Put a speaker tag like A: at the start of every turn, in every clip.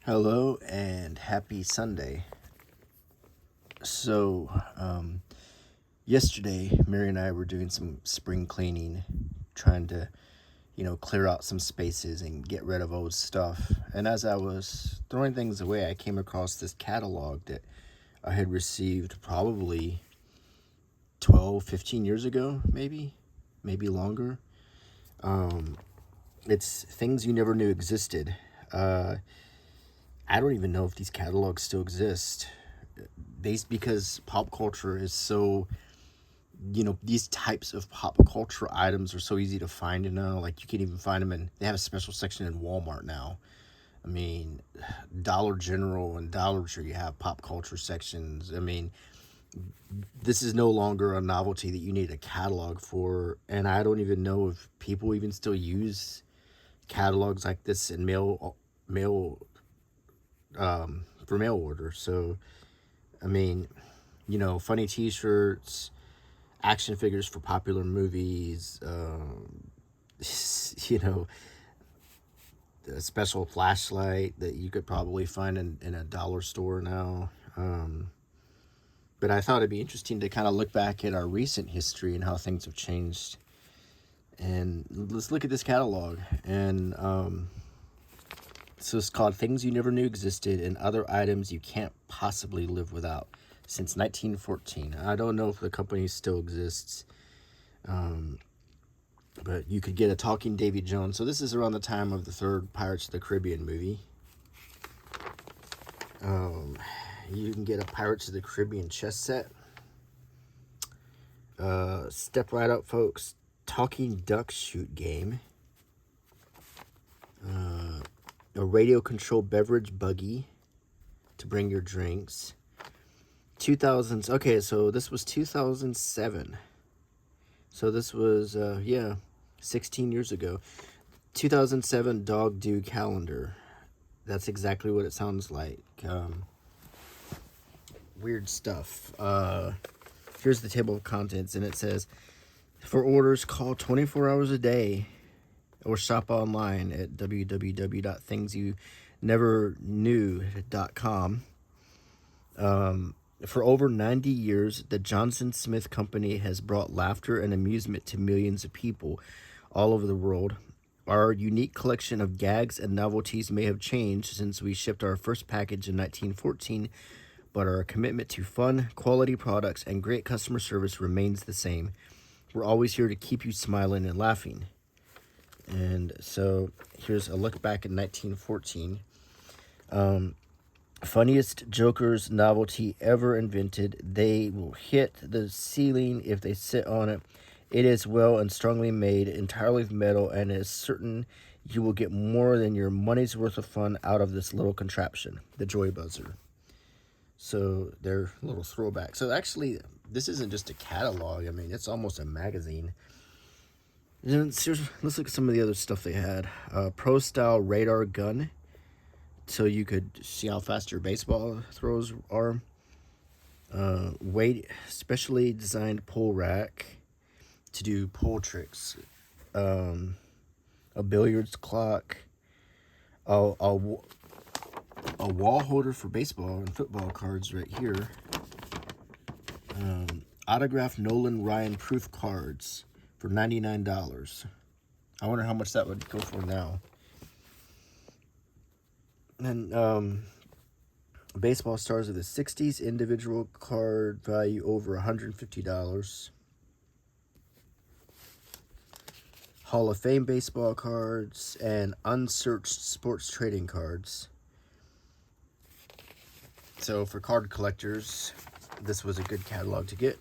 A: Hello and happy Sunday. So, yesterday, Mary and I were doing some spring cleaning, trying to, clear out some spaces and get rid of old stuff. And as I was throwing things away, I came across this catalog that I had received probably 12, 15 years ago, maybe longer. It's things you never knew existed. I don't even know if these catalogs still exist. Based because pop culture is so, these types of pop culture items are so easy to find now. Like you can even find them they have a special section in Walmart now. I mean, Dollar General and Dollar Tree have pop culture sections. I mean, this is no longer a novelty that you need a catalog for. And I don't even know if people even still use catalogs like this in for mail order. So, I mean, funny T-shirts, action figures for popular movies, you know, a special flashlight that you could probably find in a dollar store now. But I thought it'd be interesting to kind of look back at our recent history and how things have changed. And let's look at this catalog. And so it's called Things You Never Knew Existed and Other Items You Can't Possibly Live Without since 1914. I don't know if the company still exists, but you could get a talking Davy Jones. So this is around the time of the third Pirates of the Caribbean movie. You can get a Pirates of the Caribbean chess set. Step right up, folks. Talking duck shoot game. A radio controlled beverage buggy to bring your drinks. 2000s. Okay, so this was 2007. So this was 16 years ago. 2007 Dog Do calendar. That's exactly what it sounds like. Weird stuff. Here's the table of contents, and it says, for orders, call 24 hours a day or shop online at www.thingsyouneverknew.com. For over 90 years, the Johnson Smith Company has brought laughter and amusement to millions of people all over the world. Our unique collection of gags and novelties may have changed since we shipped our first package in 1914, but our commitment to fun, quality products, and great customer service remains the same. We're always here to keep you smiling and laughing. And so here's a look back in 1914. Funniest Joker's novelty ever invented. They will hit the ceiling if they sit on it. It is well and strongly made, entirely of metal, and is certain you will get more than your money's worth of fun out of this little contraption, the Joy Buzzer. So they're a little throwback. So actually, this isn't just a catalog. I mean, it's almost a magazine. Let's look at some of the other stuff they had. Pro Style radar gun, so you could see how fast your baseball throws are. Weight specially designed pull rack to do pull tricks. A billiards clock. A wall holder for baseball and football cards right here. Autographed Nolan Ryan proof cards for $99. I wonder how much that would go for now. And baseball stars of the 60s, individual card value over $150. Hall of Fame baseball cards and unsearched sports trading cards. So for card collectors, this was a good catalog to get.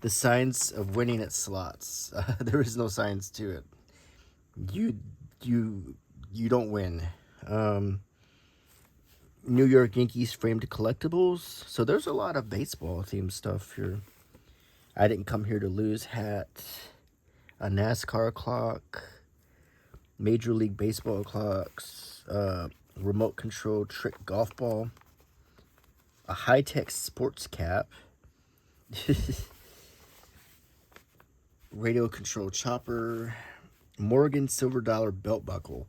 A: The science of winning at slots. There is no science to it. You don't win. New York Yankees framed collectibles. So there's a lot of baseball themed stuff here. I didn't come here to lose hat. A NASCAR clock. Major League Baseball clocks. Remote control trick golf ball. A high-tech sports cap. Radio control chopper. Morgan silver dollar belt buckle.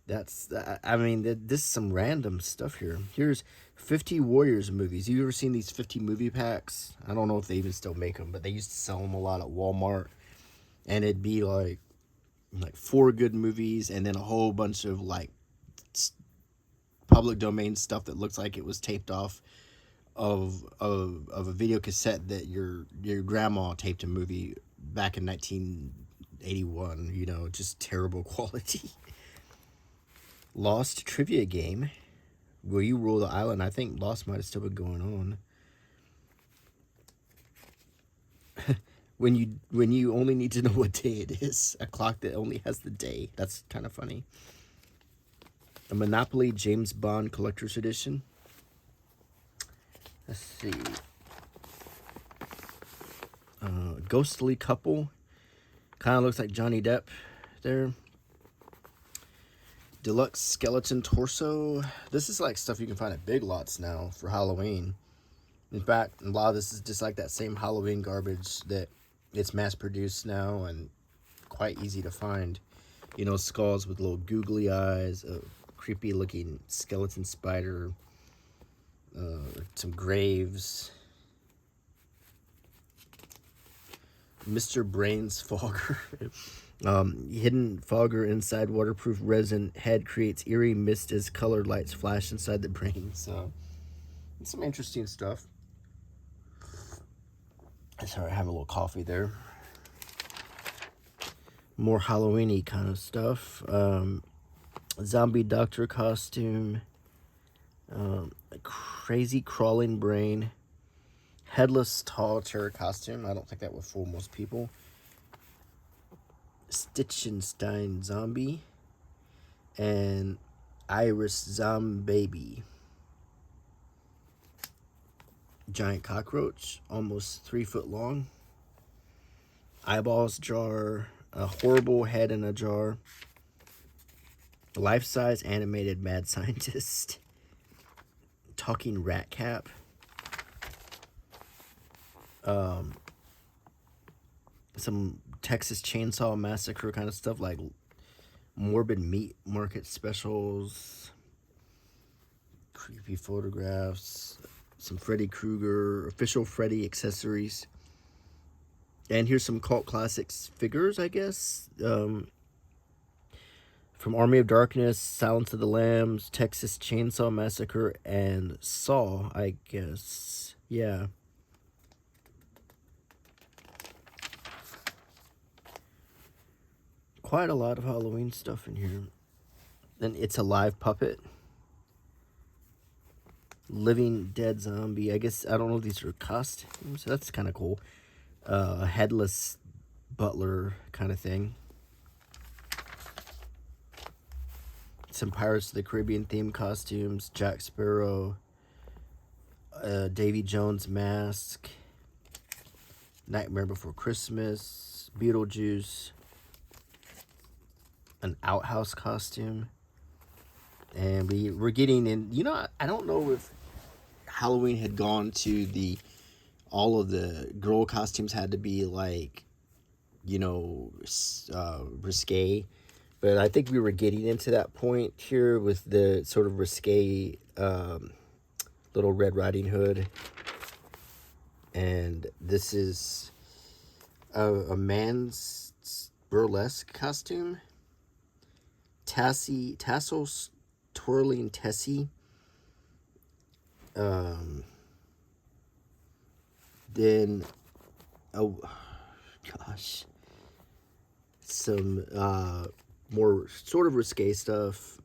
A: I mean, this is some random stuff here. Here's 50 Warriors movies. You ever seen these 50 movie packs? I don't know if they even still make them, but they used to sell them a lot at Walmart. And it'd be like four good movies and then a whole bunch of like public domain stuff that looks like it was taped off of a video cassette that your grandma taped a movie back in 1981. You know, just terrible quality. Lost trivia game. Will you rule the island? I think Lost might have still been going on. When you only need to know what day it is, a clock that only has the day. That's kind of funny. A Monopoly James Bond Collector's Edition. Let's see. Ghostly Couple. Kind of looks like Johnny Depp there. Deluxe Skeleton Torso. This is like stuff you can find at Big Lots now for Halloween. In fact, a lot of this is just like that same Halloween garbage that it's mass produced now and quite easy to find. You know, skulls with little googly eyes, a creepy looking skeleton spider, some graves. Mr. Brain's Fogger. Hidden fogger inside waterproof resin head creates eerie mist as colored lights flash inside the brain. So, some interesting stuff. Sorry, I have a little coffee there. More Halloween-y kind of stuff. Zombie doctor costume. A crazy crawling brain. Headless tall terror costume. I don't think that would fool most people. Stitchenstein zombie. And Iris Zombaby. Giant cockroach, almost 3 foot long. Eyeballs jar. A horrible head in a jar. Life-size animated mad scientist. Talking rat cap. Some Texas Chainsaw Massacre kind of stuff, like morbid meat market specials, creepy photographs, some Freddy Krueger, official Freddy accessories. And here's some cult classics figures, I guess. From Army of Darkness, Silence of the Lambs, Texas Chainsaw Massacre, and Saw, I guess. Yeah. Quite a lot of Halloween stuff in here. Then It's a Live Puppet. Living Dead Zombie. I guess, I don't know if these are costumes. That's kind of cool. Headless butler kind of thing. Some Pirates of the Caribbean themed costumes. Jack Sparrow. Davy Jones mask. Nightmare Before Christmas. Beetlejuice. An outhouse costume. And we're getting in, you know, I don't know if Halloween had gone to all of the girl costumes had to be like, you know, risque. But I think we were getting into that point here with the sort of risque Little Red Riding Hood. And this is a man's burlesque costume. Tassels twirling Tessie. Then, oh gosh, some more sort of risque stuff.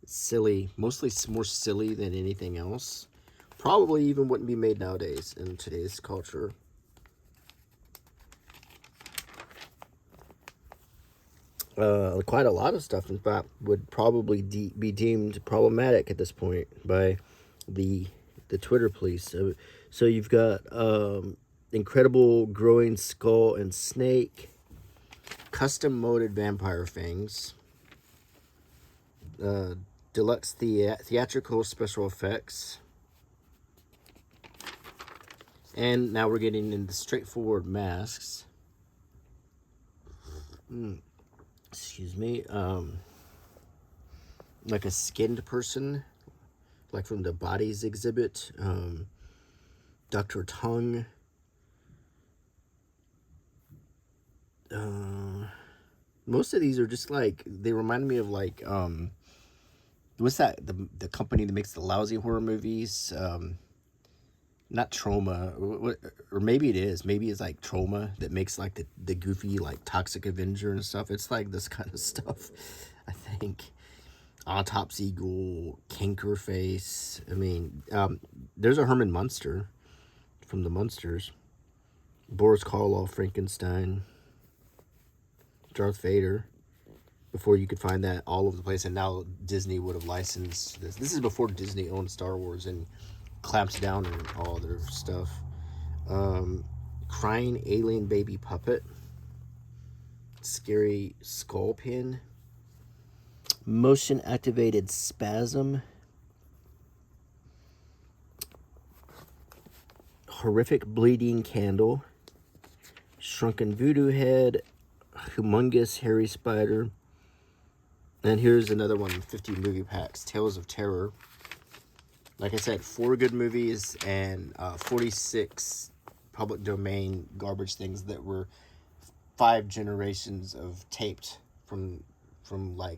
A: Silly, mostly more silly than anything else. Probably even wouldn't be made nowadays in today's culture. Quite a lot of stuff, in fact, would probably be deemed problematic at this point by the Twitter police. So you've got incredible growing skull and snake, custom molded vampire fangs, deluxe theatrical special effects, and now we're getting into straightforward masks. Excuse me. like a skinned person, like from the Bodies exhibit. Dr. Tongue. Most of these are just like, they remind me of like, what's that, the company that makes the lousy horror movies? Not Trauma, or maybe it is. Maybe it's like Trauma that makes like the goofy like Toxic Avenger and stuff. It's like this kind of stuff, I think. Autopsy Ghoul, Cankerface. I mean, there's a Herman Munster from the Munsters. Boris Karloff, Frankenstein, Darth Vader. Before you could find that all over the place, and now Disney would have licensed this. This is before Disney owned Star Wars and clamped down on all their stuff. Crying alien baby puppet, scary skull pin, motion activated spasm, horrific bleeding candle, shrunken voodoo head, humongous hairy spider. And here's another one, 50 movie packs, Tales of Terror. Like I said, 4 good movies and 46 public domain garbage things that were 5 generations of taped from like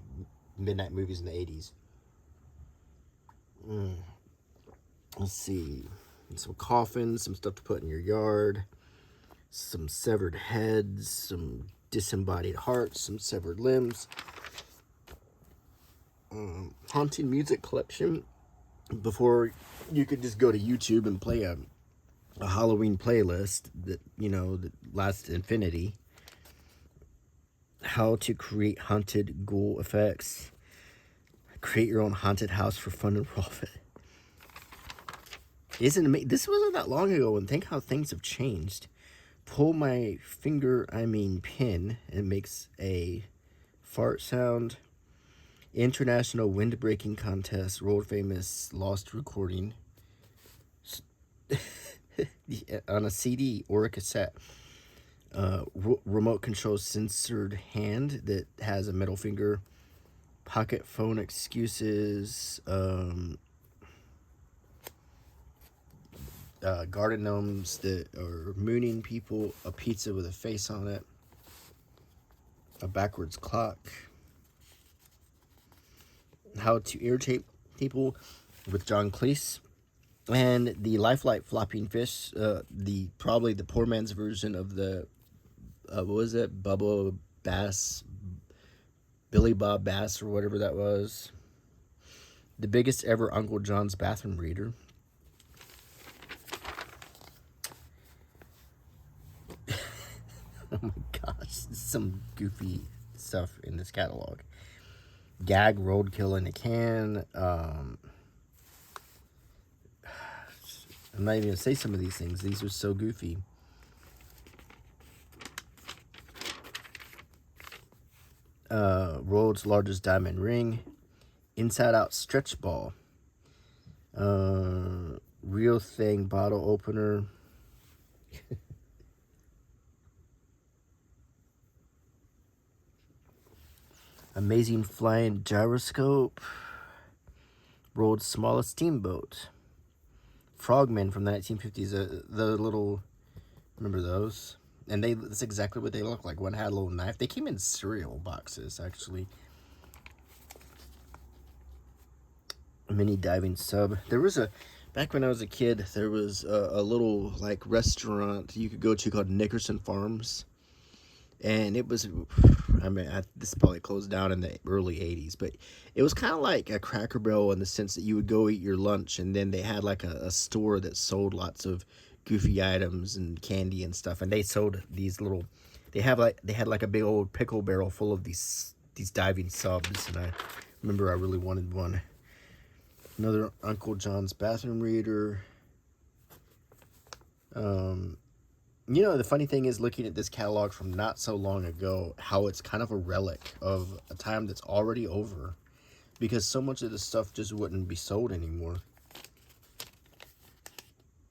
A: midnight movies in the 80s. Let's see. Some coffins, some stuff to put in your yard, some severed heads, some disembodied hearts, some severed limbs. Haunted music collection. Before you could just go to YouTube and play a Halloween playlist that, that lasts infinity. How to create haunted ghoul effects. Create your own haunted house for fun and profit. Isn't it amazing? This wasn't that long ago, and think how things have changed. Pull my finger, pin, and it makes a fart sound. International wind breaking contest, world famous lost recording on a CD or a cassette. Remote control censored hand that has a middle finger. Pocket phone excuses. Garden gnomes that are mooning people. A pizza with a face on it. A backwards clock. How to irritate people with John Cleese. And the Lifelike flopping fish, probably the poor man's version of the, what was it, Bubba Bass, Billy Bob Bass, or whatever that was. The biggest ever Uncle John's bathroom reader. Oh my gosh, some goofy stuff in this catalog. Gag roadkill in a can. I'm not even gonna say some of these things. These are so goofy. World's largest diamond ring. Inside out stretch ball. Real thing bottle opener. Amazing flying gyroscope. World's smallest steamboat. Frogmen from the 1950s. The little, remember those? And that's exactly what they look like. One had a little knife. They came in cereal boxes, actually. A mini diving sub. There was back when I was a kid, there was a little like restaurant you could go to called Nickerson Farms. And it was, this probably closed down in the early 80s, but it was kind of like a Cracker Barrel in the sense that you would go eat your lunch, and then they had like a store that sold lots of goofy items and candy and stuff, and they sold these little, they had like a big old pickle barrel full of these diving subs, and I remember I really wanted one. Another Uncle John's bathroom reader. The funny thing is, looking at this catalog from not so long ago, how it's kind of a relic of a time that's already over, because so much of this stuff just wouldn't be sold anymore.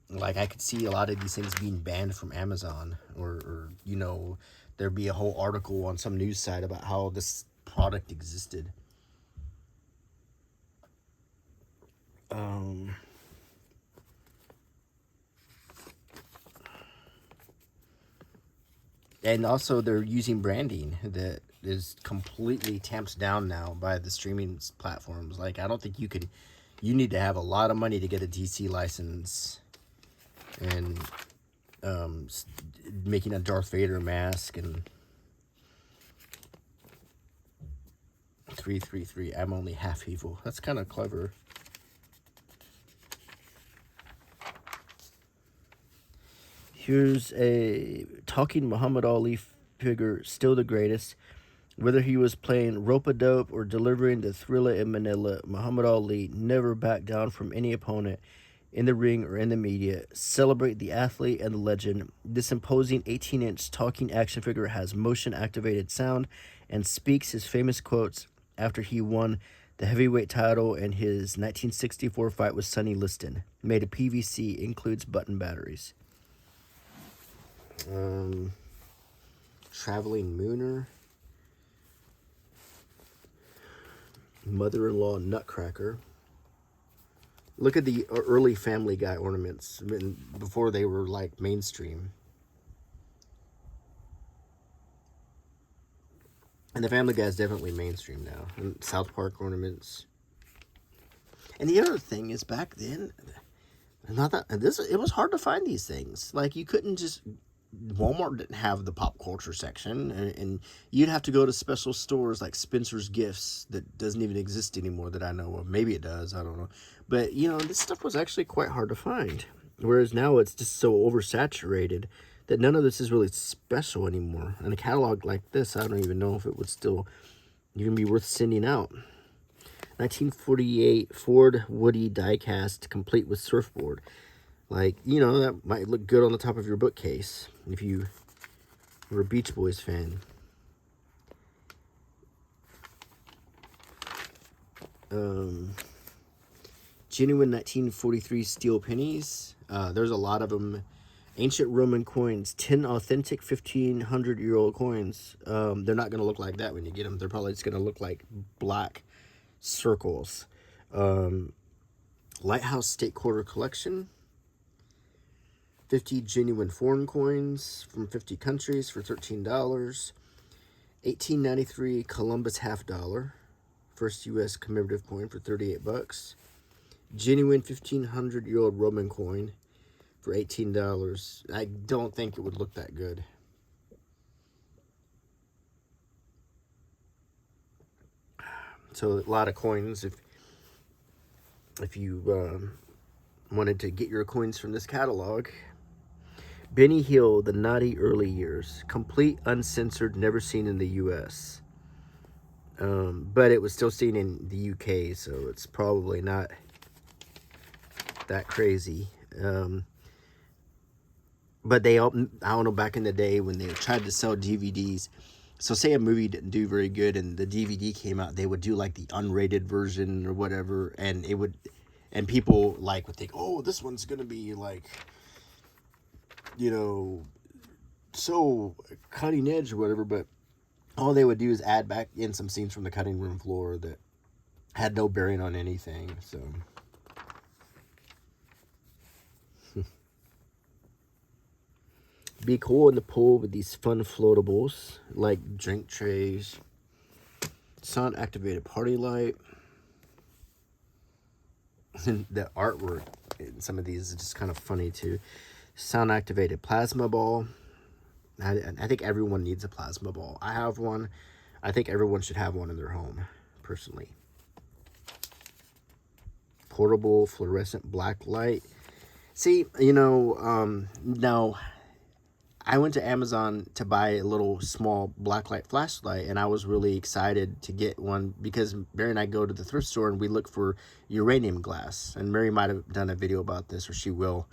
A: Like, I could see a lot of these things being banned from Amazon, or there'd be a whole article on some news site about how this product existed. And also they're using branding that is completely tamped down now by the streaming platforms. Like I don't think you need to have a lot of money to get a DC license, and um, making a Darth Vader mask and 333. I'm only half evil. That's kind of clever. Here's a talking Muhammad Ali figure, still the greatest. Whether he was playing rope-a-dope or delivering the Thriller in Manila, Muhammad Ali never backed down from any opponent in the ring or in the media. Celebrate the athlete and the legend. This imposing 18-inch talking action figure has motion-activated sound and speaks his famous quotes after he won the heavyweight title in his 1964 fight with Sonny Liston. Made of PVC, includes button batteries. Um, Traveling Mooner. Mother-in-law Nutcracker. Look at the early Family Guy ornaments before they were like mainstream. And the Family Guy is definitely mainstream now. And South Park ornaments. And the other thing is, back then, it was hard to find these things. Like you couldn't just, Walmart didn't have the pop culture section, and you'd have to go to special stores like Spencer's Gifts that doesn't even exist anymore that I know of. Maybe it does, I don't know. But this stuff was actually quite hard to find. Whereas now it's just so oversaturated that none of this is really special anymore. And a catalog like this, I don't even know if it would still even be worth sending out. 1948 Ford Woody diecast complete with surfboard. Like, that might look good on the top of your bookcase if you were a Beach Boys fan. Genuine 1943 steel pennies. There's a lot of them. Ancient Roman coins. 10 authentic 1,500-year-old coins. They're not going to look like that when you get them. They're probably just going to look like black circles. Lighthouse State Quarter Collection. 50 genuine foreign coins from 50 countries for $13. 1893 Columbus half dollar. First U.S. commemorative coin for $38. Genuine 1,500-year-old Roman coin for $18. I don't think it would look that good. So a lot of coins. If you wanted to get your coins from this catalog. Benny Hill, The Naughty Early Years. Complete, uncensored, never seen in the U.S. But it was still seen in the UK, so it's probably not that crazy. But I don't know, back in the day when they tried to sell DVDs, so say a movie didn't do very good and the DVD came out, they would do like the unrated version or whatever, and people like would think, oh, this one's gonna be like, so cutting edge or whatever, but all they would do is add back in some scenes from the cutting room floor that had no bearing on anything. So be cool in the pool with these fun floatables like drink trays, sound activated party light. And the artwork in some of these is just kind of funny too. Sound activated plasma ball. I think everyone needs a plasma ball. I have one. I think everyone should have one in their home, personally. Portable fluorescent black light. See, now I went to Amazon to buy a little small blacklight flashlight, and I was really excited to get one because Mary and I go to the thrift store and we look for uranium glass. And Mary might have done a video about this, or she will,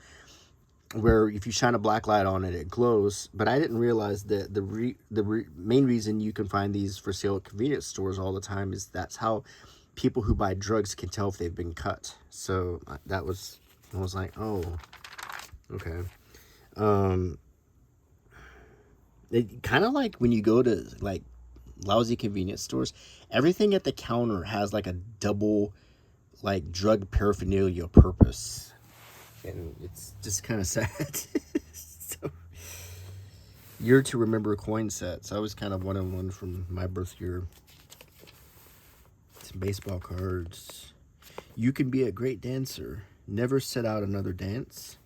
A: where if you shine a black light on it, it glows. But I didn't realize that the main reason you can find these for sale at convenience stores all the time is that's how people who buy drugs can tell if they've been cut. So I was like, oh, okay. It kind of like when you go to like lousy convenience stores, everything at the counter has like a double like drug paraphernalia purpose, and it's just kind of sad. So, Year to remember coin sets. I was kind of one from my birth year. Some baseball cards. You can be a great dancer. Never set out another dance.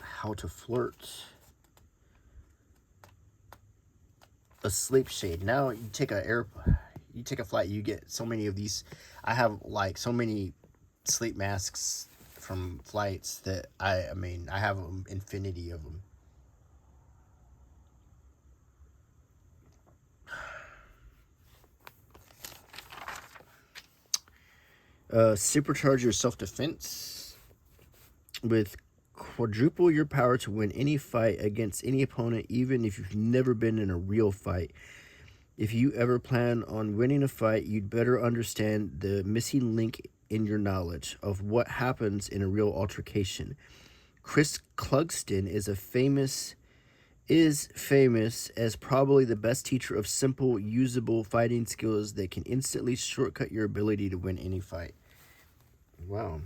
A: How to flirt. A sleep shade. Now you take a flight, you get so many of these. I have like so many sleep masks from flights that I mean I have an infinity of them. Supercharge your self-defense with quadruple your power to win any fight against any opponent, even if you've never been in a real fight. If you ever plan on winning a fight, you'd better understand the missing link in your knowledge of what happens in a real altercation. Chris Clugston is famous as probably the best teacher of simple, usable fighting skills that can instantly shortcut your ability to win any fight. Wow.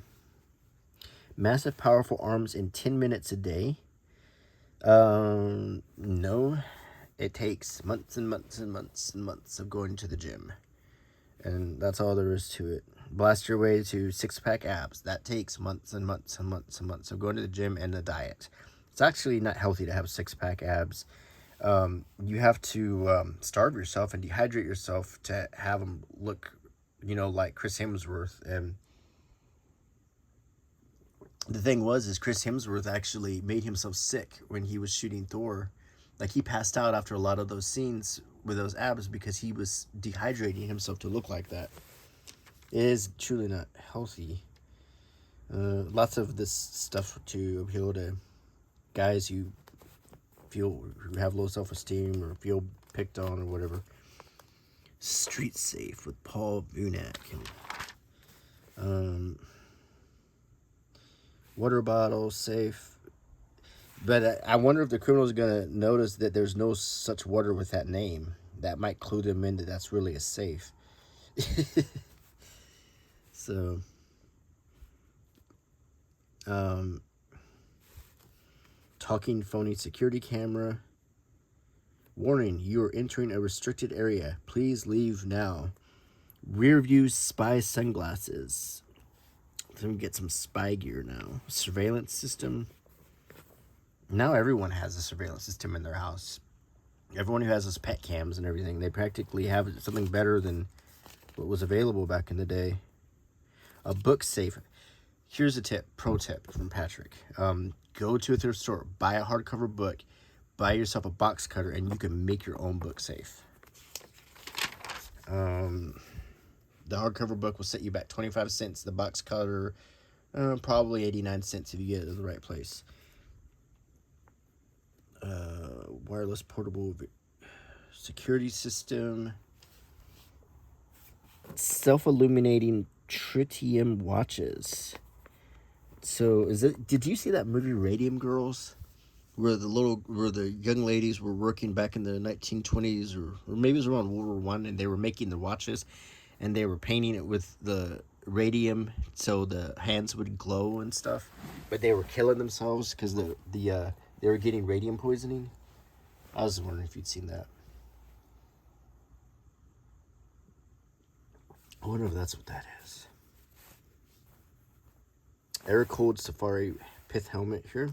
A: Massive, powerful arms in 10 minutes a day. No. It takes months and months and months and months of going to the gym. And that's all there is to it. Blast your way to six-pack abs. That takes months and months and months and months of going to the gym and a diet. It's actually not healthy to have six-pack abs. You have to starve yourself and dehydrate yourself to have them look, like Chris Hemsworth. And the thing is Chris Hemsworth actually made himself sick when he was shooting Thor. Like, he passed out after a lot of those scenes with those abs because he was dehydrating himself to look like that. It is truly not healthy. Lots of this stuff to appeal to guys who have low self-esteem or feel picked on or whatever. Street Safe with Paul Vunak. And, water bottle safe. But I wonder if the criminal's going to notice that there's no such water with that name. That might clue them into that's really a safe. So, talking phony security camera. Warning, you are entering a restricted area. Please leave now. Rear view spy sunglasses. Let me get some spy gear now. Surveillance system. Now everyone has a surveillance system in their house. Everyone who has those pet cams and everything, they practically have something better than what was available back in the day. A book safe. Here's a pro tip from Patrick. Go to a thrift store, buy a hardcover book, buy yourself a box cutter, and you can make your own book safe. The hardcover book will set you back 25 cents. The box cutter, probably 89 cents if you get it at the right place. Wireless portable security system. Self-illuminating tritium watches. So did you see that movie Radium Girls? Where the young ladies were working back in the 1920s or maybe it was around World War I, and they were making the watches and they were painting it with the radium so the hands would glow and stuff, but they were killing themselves because they were getting radium poisoning. I was wondering if you'd seen that. I wonder if that's what that is. Air cooled safari pith helmet here,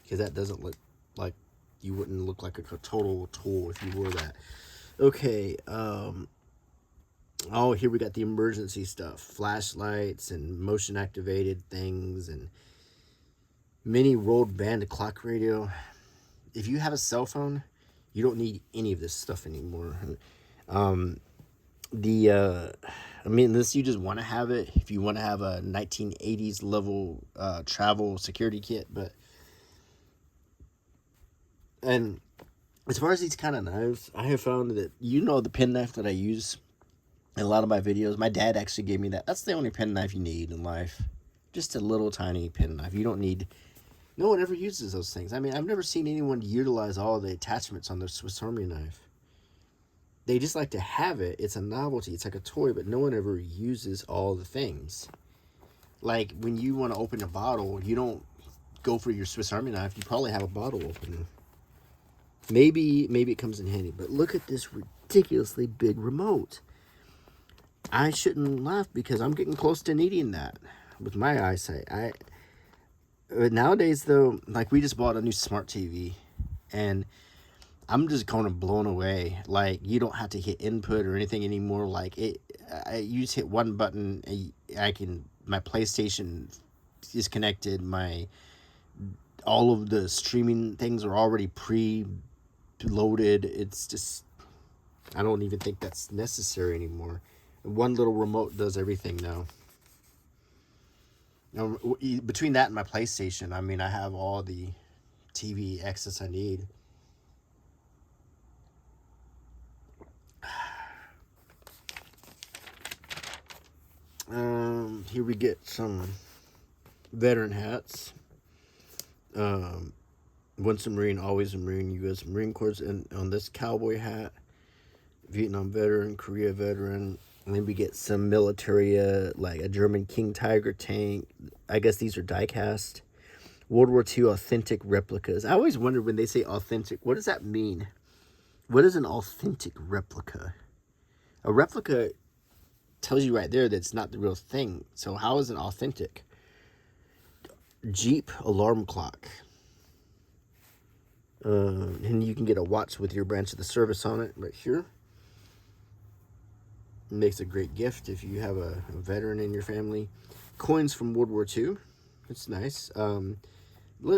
A: because that doesn't look like, you wouldn't look like a total tool if you wore that. Okay, oh, here we got the emergency stuff. Flashlights and motion activated things and mini rolled band clock radio. If you have a cell phone, you don't need any of this stuff anymore. Unless you just want to have it, if you want to have a 1980s level travel security kit. And as far as these kind of knives, I have found that, the penknife that I use in a lot of my videos, my dad actually gave me that. That's the only penknife you need in life. Just a little tiny penknife. You don't need, no one ever uses those things. I mean, I've never seen anyone utilize all the attachments on their Swiss Army knife. They just like to have it. It's a novelty. It's like a toy, but no one ever uses all the things. Like when you want to open a bottle, you don't go for your Swiss Army knife, you probably have a bottle opener. Maybe it comes in handy. But look at this ridiculously big remote. I shouldn't laugh because I'm getting close to needing that with my eyesight. Nowadays though, like we just bought a new smart TV, and I'm just kind of blown away. Like you don't have to hit input or anything anymore. Like you just hit one button, and my PlayStation is connected. All of the streaming things are already pre-loaded. It's just, I don't even think that's necessary anymore. One little remote does everything now. Now, between that and my PlayStation, I mean, I have all the TV access I need. Here we get some veteran hats. Once a Marine, always a Marine, U.S. Marine Corps. And on this cowboy hat, Vietnam veteran, Korea veteran. And then we get some military, like a German King Tiger tank. I guess these are die cast. World War II authentic replicas. I always wonder when they say authentic, what does that mean? What is an authentic replica? A replica tells you right there that it's not the real thing. So how is it authentic? Jeep alarm clock. And you can get a watch with your branch of the service on it right here. It makes a great gift if you have a veteran in your family. Coins from World War II. It's nice.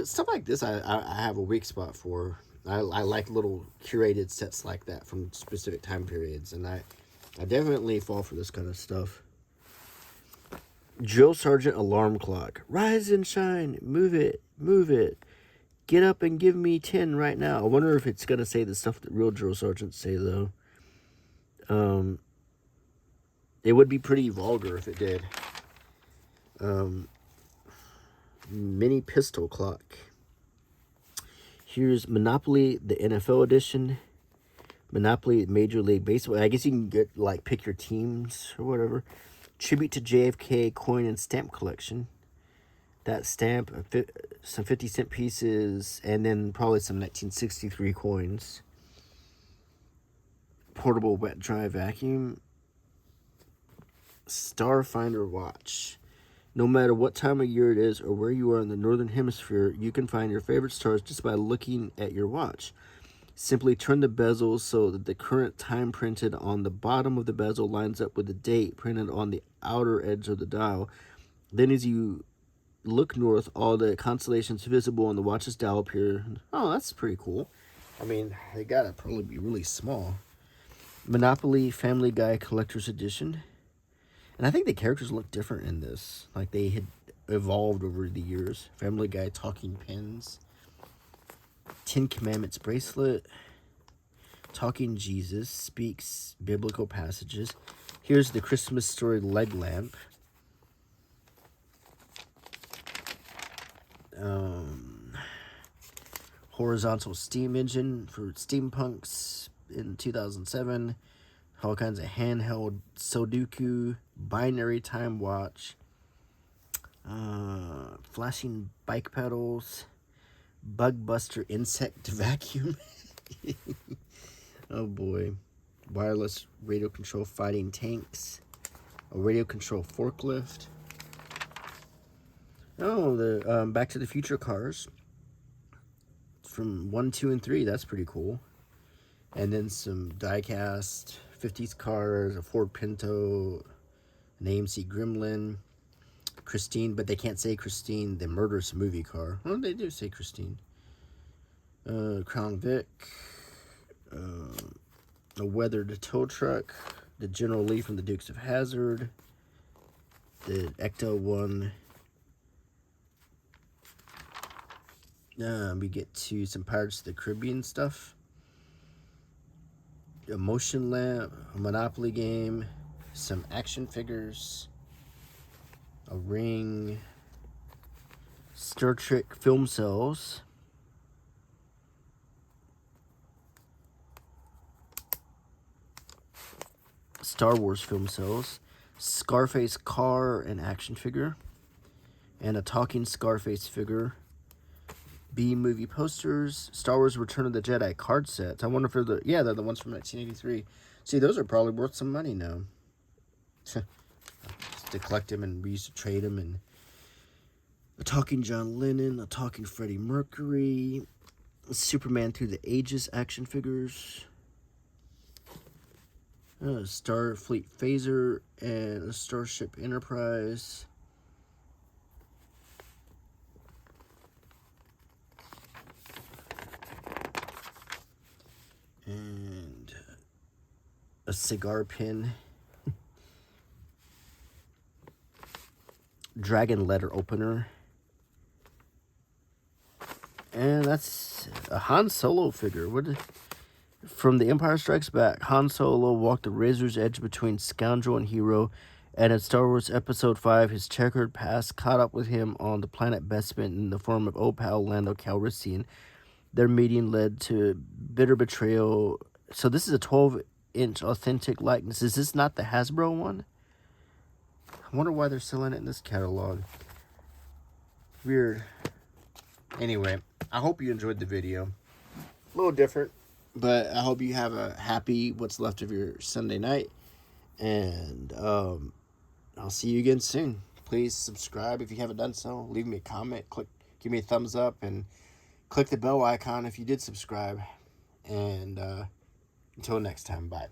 A: Stuff like this I have a weak spot for. I like little curated sets like that from specific time periods, and I definitely fall for this kind of stuff. Drill Sergeant alarm clock. Rise and shine. Move it. Move it. Get up and give me 10 right now. I wonder if it's going to say the stuff that real drill sergeants say, though. It would be pretty vulgar if it did. Mini pistol clock. Here's Monopoly, the NFL edition. Monopoly, Major League Baseball. I guess you can get, like, pick your teams or whatever. Tribute to JFK coin and stamp collection. That stamp, some 50-cent pieces, and then probably some 1963 coins. Portable wet dry vacuum. Starfinder watch. No matter what time of year it is or where you are in the northern hemisphere, you can find your favorite stars just by looking at your watch. Simply turn the bezels so that the current time printed on the bottom of the bezel lines up with the date printed on the outer edge of the dial. Then as you look north, all the constellations visible on the watch's dial appear. Oh, that's pretty cool. I mean, they gotta probably be really small. Monopoly Family Guy Collector's Edition. And I think the characters look different in this. Like they had evolved over the years. Family Guy talking pins. 10 Commandments bracelet. Talking Jesus speaks biblical passages. Here's the Christmas Story leg lamp. Horizontal steam engine for steampunks in 2007. All kinds of handheld Sudoku, binary time watch, flashing bike pedals, bug buster insect vacuum. Oh boy. Wireless radio control fighting tanks, a radio control forklift. Oh, the Back to the Future cars from 1, 2, and 3. That's pretty cool. And then some die-cast 50s cars, a Ford Pinto, an AMC Gremlin, Christine, but they can't say Christine, the murderous movie car. Oh, they do say Christine. Crown Vic, a weathered tow truck, the General Lee from the Dukes of Hazzard, the Ecto one. We get to some Pirates of the Caribbean stuff. A motion lamp, a Monopoly game, some action figures, a ring, Star Trek film cells, Star Wars film cells, Scarface car and action figure, and a talking Scarface figure, B-movie posters, Star Wars Return of the Jedi card sets. I wonder if they're the ones from 1983. See, those are probably worth some money now. Just to collect them, and we used to trade them. And a talking John Lennon, a talking Freddie Mercury, Superman Through the Ages action figures, a Starfleet phaser, and a Starship Enterprise. And a cigar pin. Dragon letter opener. And that's a Han Solo figure. From The Empire Strikes Back, Han Solo walked the razor's edge between scoundrel and hero, and in Star Wars Episode 5, his checkered past caught up with him on the planet Bespin in the form of old pal Lando Calrissian. Their meeting led to bitter betrayal. So this is a 12-inch authentic likeness. Is this not the Hasbro one? I wonder why they're selling it in this catalog. Weird. Anyway, I hope you enjoyed the video. A little different, but I hope you have a happy what's left of your Sunday night. And I'll see you again soon. Please subscribe if you haven't done so. Leave me a comment. Give me a thumbs up, and click the bell icon if you did subscribe. And until next time, bye.